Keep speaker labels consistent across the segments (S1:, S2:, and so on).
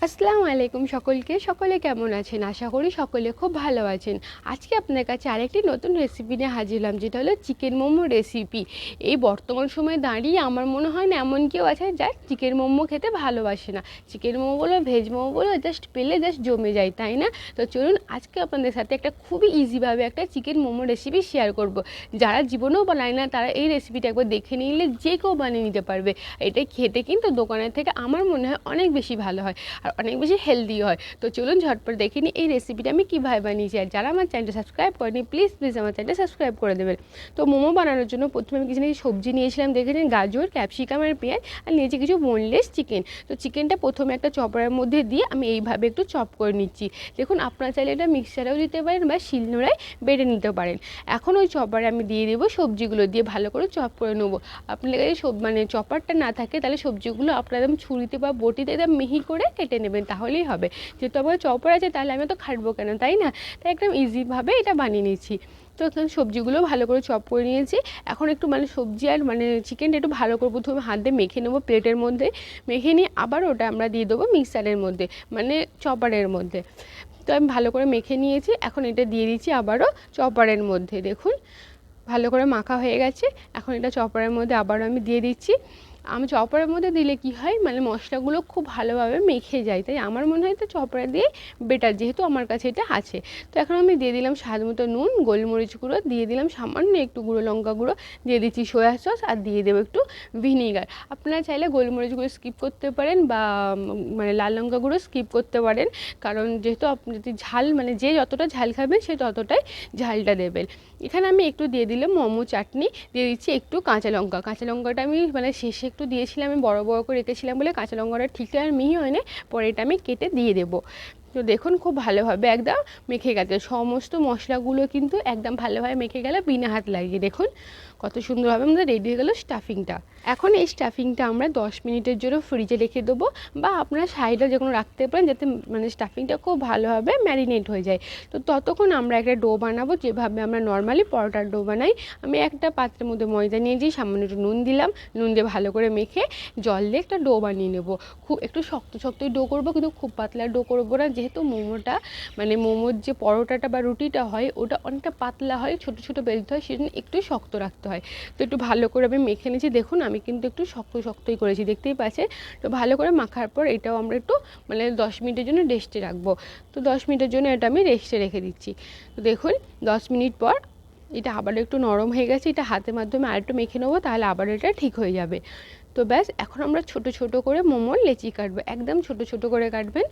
S1: আসসালামু আলাইকুম সকলে কেমন আছেন? আশা করি সকলে খুব ভালো আছেন। আজকে আপনার কাছে আরেকটি নতুন রেসিপি নিয়ে হাজির হলাম, যেটা হলো চিকেন মোমো রেসিপি। এই বর্তমান সময়ে দাঁড়িয়ে আমার মনে হয় না এমন কেউ আছে যার চিকেন মোমো খেতে ভালোবাসে না। চিকেন মোমো বলো, ভেজ মোমো বলো, জাস্ট পেলে জাস্ট জমে যায়, তাই না? তো চলুন আজকে আপনাদের সাথে একটা খুবই ইজিভাবে একটা চিকেন মোমো রেসিপি শেয়ার করব। যারা জীবনেও বানায় না তারা এই রেসিপিটা একবার দেখে নিলে যে কেউ বানিয়ে নিতে পারবে। এটা খেতে কিন্তু দোকানের থেকে আমার মনে হয় অনেক বেশি ভালো হয় আর অনেক বেশি হেলদি হয়। তো চলুন ঝটপট দেখে নিই এই রেসিপিটা আমি কীভাবে বানিয়েছি। আর যারা আমার চ্যানেলটা সাবস্ক্রাইব করেনি প্লিজ আমার চ্যানেলটা সাবস্ক্রাইব করে দেবেন। তো মোমো বানানোর জন্য প্রথমে আমি কিছু সবজি নিয়েছিলাম, দেখে নিন গাজর, ক্যাপসিকাম আর পেঁয়াজ, আর নিয়েছি কিছু বোনলেস চিকেন। তো চিকেনটা প্রথমে একটা চপারের মধ্যে দিয়ে আমি এইভাবে একটু চপ করে নিচ্ছি। দেখুন আপনারা চাইলে এটা মিক্সারেও দিতে পারেন বা শিলনোড়ায় বেটে নিতে পারেন। এখন ওই চপারে আমি দিয়ে দেবো সবজিগুলো, দিয়ে ভালো করে চপ করে নেবো। আপনার কাছে মানে চপারটা না থাকে তাহলে সবজিগুলো আপনারা একদম ছুরিতে বা বটিতে একদম মিহি করে কেটে নেবেন, তাহলেই হবে। যেহেতু আমার চপার আছে তাহলে আমি তো খাটবো কেন, তাই না? তাই একদম ইজিভাবে এটা বানিয়ে নিচ্ছি। তো সবজিগুলো ভালো করে চপ করে নিয়েছি। এখন একটু সবজি আর চিকেনটা একটু ভালো করে প্রথমে হাত দিয়ে মেখে নেবো প্লেটের মধ্যে। মেখে নিয়ে আবার ওটা আমরা দিয়ে দেবো মিক্সারের মধ্যে, চপারের মধ্যে। তো আমি ভালো করে মেখে নিয়েছি, এখন এটা দিয়ে দিচ্ছি আবারও চপারের মধ্যে। দেখুন ভালো করে মাখা হয়ে গেছে। এখন এটা চপারের মধ্যে আবারও আমি দিয়ে দিচ্ছি। আমি চপারের মধ্যে দিলে কি হয়, মশলাগুলো খুব ভালোভাবে মেখে যায়, তাই আমার মনে হয় তো চপারে দিয়ে বেটার, যেহেতু আমার কাছে এটা আছে। তো এখন আমি দিয়ে দিলাম স্বাদ মতো নুন, গোলমরিচ গুঁড়ো, দিয়ে দিলাম সামান্য একটু গুঁড়ো লঙ্কা গুঁড়ো, দিয়ে দিচ্ছি সয়া সস, আর দিয়ে দেবো একটু ভিনিগার। আপনারা চাইলে গোলমরিচ গুঁড়ো স্কিপ করতে পারেন বা লাল লঙ্কা গুঁড়ো স্কিপ করতে পারেন, কারণ যেহেতু আপনি যদি ঝাল যে যতটা ঝাল খাবেন সে ততটাই ঝালটা দেবেন। এখানে আমি একটু দিয়ে দিলাম মোমো চাটনি, দিয়ে দিচ্ছি একটু কাঁচা লঙ্কাটা আমি শেষে একটু দিয়েছিলাম, আমি বড় বড় করে রেখেছিলাম বলে কাঁচা লঙ্কাটা ঠিক আর মিহি হয় না, পরে এটা আমি কেটে দিয়ে দেবো। তো দেখুন খুব ভালোভাবে একদম মেখে গেছে, সমস্ত মশলাগুলো কিন্তু একদম ভালোভাবে মেখে গেলে বিনা হাত লাগিয়ে। দেখুন কত সুন্দরভাবে আমাদের রেডি হয়ে গেলো স্টাফিংটা। এখন এই স্টাফিংটা আমরা 10 মিনিটের জন্য ফ্রিজে রেখে দেবো, বা আপনারা সাইডে যে কোনো রাখতে পারেন, যাতে স্টাফিংটা খুব ভালোভাবে ম্যারিনেট হয়ে যায়। তো ততক্ষণ আমরা একটা ডো বানাবো, যেভাবে আমরা নর্মালি পরোটার ডো বানাই। আমি একটা পাত্রের মধ্যে ময়দা নিয়েছি, সামান্য একটু নুন দিলাম, নুন দিয়ে ভালো করে মেখে জল দিয়ে একটা ডো বানিয়ে নেবো। খুব একটু শক্ত শক্তই ডো করবো, কিন্তু খুব পাতলা ডো করবো না, যেহেতু মোমোটা মোমোর যে পরোটাটা বা রুটিটা হয় ওটা অনেকটা পাতলা হয়, ছোটো ছোটো বেলতে হয়, সেজন্য একটু শক্ত রাখতে হয়। তো একটু ভালো করে আমি মেখে নিয়েছি, দেখুন আমি কিন্তু একটু শক্তই করেছি, দেখতেই পাচ্ছেন। তো ভালো করে মাখার পর এটাও আমরা একটু 10 মিনিটের জন্য রেস্টে রাখবো। তো 10 মিনিটের জন্য এটা আমি রেস্টে রেখে দিচ্ছি। তো দেখুন 10 মিনিট পর এটা আবার একটু নরম হয়ে গেছে, এটা হাতের মাধ্যমে আর একটু মেখে নেবো, তাহলে আবার এটা ঠিক হয়ে যাবে। তো ব্যাস, এখন আমরা ছোট ছোট করে মোমোর লেচি কাটবো, একদম ছোট ছোট করে কাটবেন,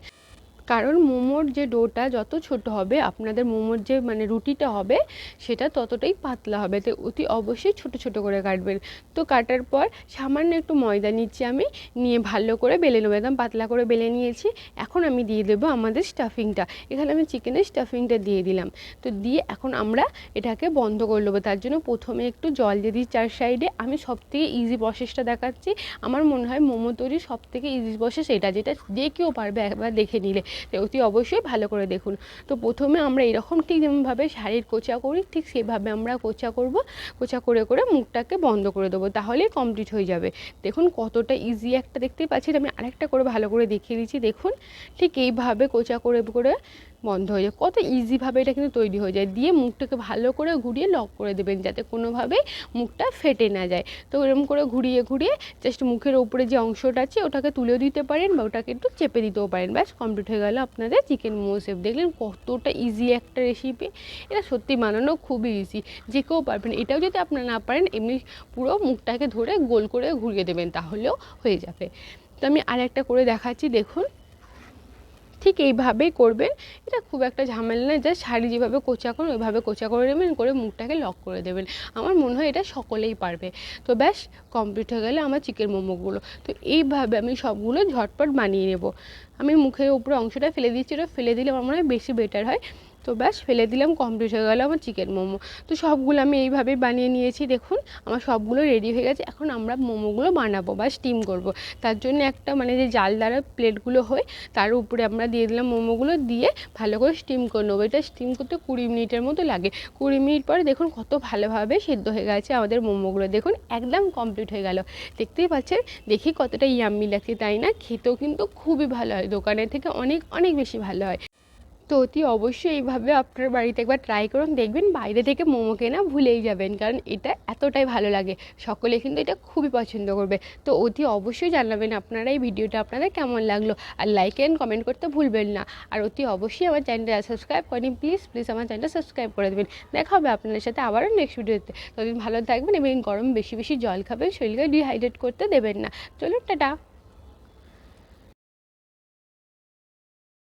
S1: কারণ মোমোর যে ডোটা যত ছোট হবে আপনাদের মোমোর যে রুটিটা হবে সেটা ততটাই পাতলা হবে, তো অতি অবশ্যই ছোট ছোট করে কাটবেন। তো কাটার পর সামান্য একটু ময়দা নিচ্ছি আমি, নিয়ে ভালো করে বেলে নেবো, একদম পাতলা করে বেলে নিয়েছি। এখন আমি দিয়ে দেবো আমাদের স্টাফিংটা, এখানে আমি চিকেনের স্টাফিংটা দিয়ে দিলাম। তো দিয়ে এখন আমরা এটাকে বন্ধ করে নেবো। তার জন্য প্রথমে একটু জল দিয়ে দিই চার সাইডে। আমি সবথেকে ইজি প্রসেসটা দেখাচ্ছি, আমার মনে হয় মোমো তৈরির সবথেকে ইজি প্রসেস এটা, যেটা যে কেউ পারবে একবার দেখে নিলে। অতি অবশ্যই ভালো করে দেখুন। তো প্রথমে আমরা এরকম ঠিক যেমনভাবে শাড়ির কোচা করি ঠিক সেভাবে আমরা কোচা করব, কোচা করে করে মুখটাকে বন্ধ করে দেবো, তাহলেই কমপ্লিট হয়ে যাবে। দেখুন কতটা ইজি একটা, দেখতেই পাচ্ছেন। আমি আরেকটা করে ভালো করে দেখিয়ে দিচ্ছি, দেখুন ঠিক এইভাবে কোচা করে করে বন্ধ হয়ে যায়, কত ইজিভাবে এটা কিন্তু তৈরি হয়ে যায়। দিয়ে মুখটাকে ভালো করে ঘুরিয়ে লক করে দেবেন, যাতে কোনোভাবেই মুখটা ফেটে না যায়। তো এরকম করে ঘুরিয়ে ঘুরিয়ে জাস্ট মুখের ওপরে যে অংশটা আছে ওটাকে তুলেও দিতে পারেন, বা ওটাকে একটু চেপে দিতেও পারেন। ব্যাস কমপ্লিট হয়ে গেল আপনাদের চিকেন মোমো শেপ। দেখলেন কতটা ইজি একটা রেসিপি, এটা সত্যি বানানো খুবই ইজি, যে কেউ পারবেন। এটাও যদি আপনারা না পারেন এমনি পুরো মুখটাকে ধরে গোল করে ঘুরিয়ে দেবেন, তাহলেও হয়ে যাবে। তো আমি আরেকটা করে দেখাচ্ছি, দেখুন ঠিক এইভাবেই করবেন। এটা খুব একটা ঝামেলা নেই, জাস্ট শাড়ি যেভাবে কোচা করুন ওইভাবে কোচা করে নেবেন, করে মুখটাকে লক করে দেবেন। আমার মনে হয় এটা সকলেই পারবে। তো ব্যাস কমপ্লিট হয়ে গেলে আমার চিকেন মোমোগুলো। তো এইভাবে আমি সবগুলো ঝটপট বানিয়ে নেব। আমি মুখের উপরে অংশটা ফেলে দিচ্ছি, ওটা ফেলে দিলে আমার মনে হয় বেশি বেটার হয়। তো ব্যাস ফেলে দিলাম, কমপ্লিট হয়ে গেল আমার চিকেন মোমো। তো সবগুলো আমি এইভাবেই বানিয়ে নিয়েছি। দেখুন আমার সবগুলো রেডি হয়ে গেছে। এখন আমরা মোমোগুলো বানাবো বা স্টিম করব। তার জন্য একটা মানে যে জাল দ্বারা প্লেটগুলো হয় তার উপরে আমরা দিয়ে দিলাম মোমোগুলো, দিয়ে ভালো করে স্টিম করে নেবো। এটা স্টিম করতে 20 মিনিটের মতো লাগে। 20 মিনিট পরে দেখুন কত ভালোভাবে সেদ্ধ হয়ে গেছে আমাদের মোমোগুলো। দেখুন একদম কমপ্লিট হয়ে গেল। দেখতেই পাচ্ছেন, দেখি কতটা ইয়াম্মি লাগছে তাই না? খেতেও কিন্তু খুবই ভালো হয়, দোকানের থেকে অনেক অনেক বেশি ভালো হয়। তো অতি অবশ্যই এইভাবে আপনার বাড়িতে একবার ট্রাই করুন, দেখবেন বাইরে থেকে মোমো কেনা ভুলেই যাবেন, কারণ এটা এতটাই ভালো লাগে। সকলে কিন্তু এটা খুবই পছন্দ করবে। তো অতি অবশ্যই জানাবেন আপনারা এই ভিডিওটা আপনাদের কেমন লাগলো, আর লাইক অ্যান্ড কমেন্ট করতে ভুলবেন না। আর অতি অবশ্যই আমার চ্যানেলটা সাবস্ক্রাইব করেন, প্লিজ প্লিজ আমার চ্যানেলটা সাবস্ক্রাইব করে দেবেন। দেখা হবে আপনাদের সাথে আবারও নেক্সট ভিডিওতে। ততদিন ভালো থাকবেন এবং গরম বেশি বেশি জল খাবেন, শরীরকে ডিহাইড্রেট করতে দেবেন না। চলুন, টাটা।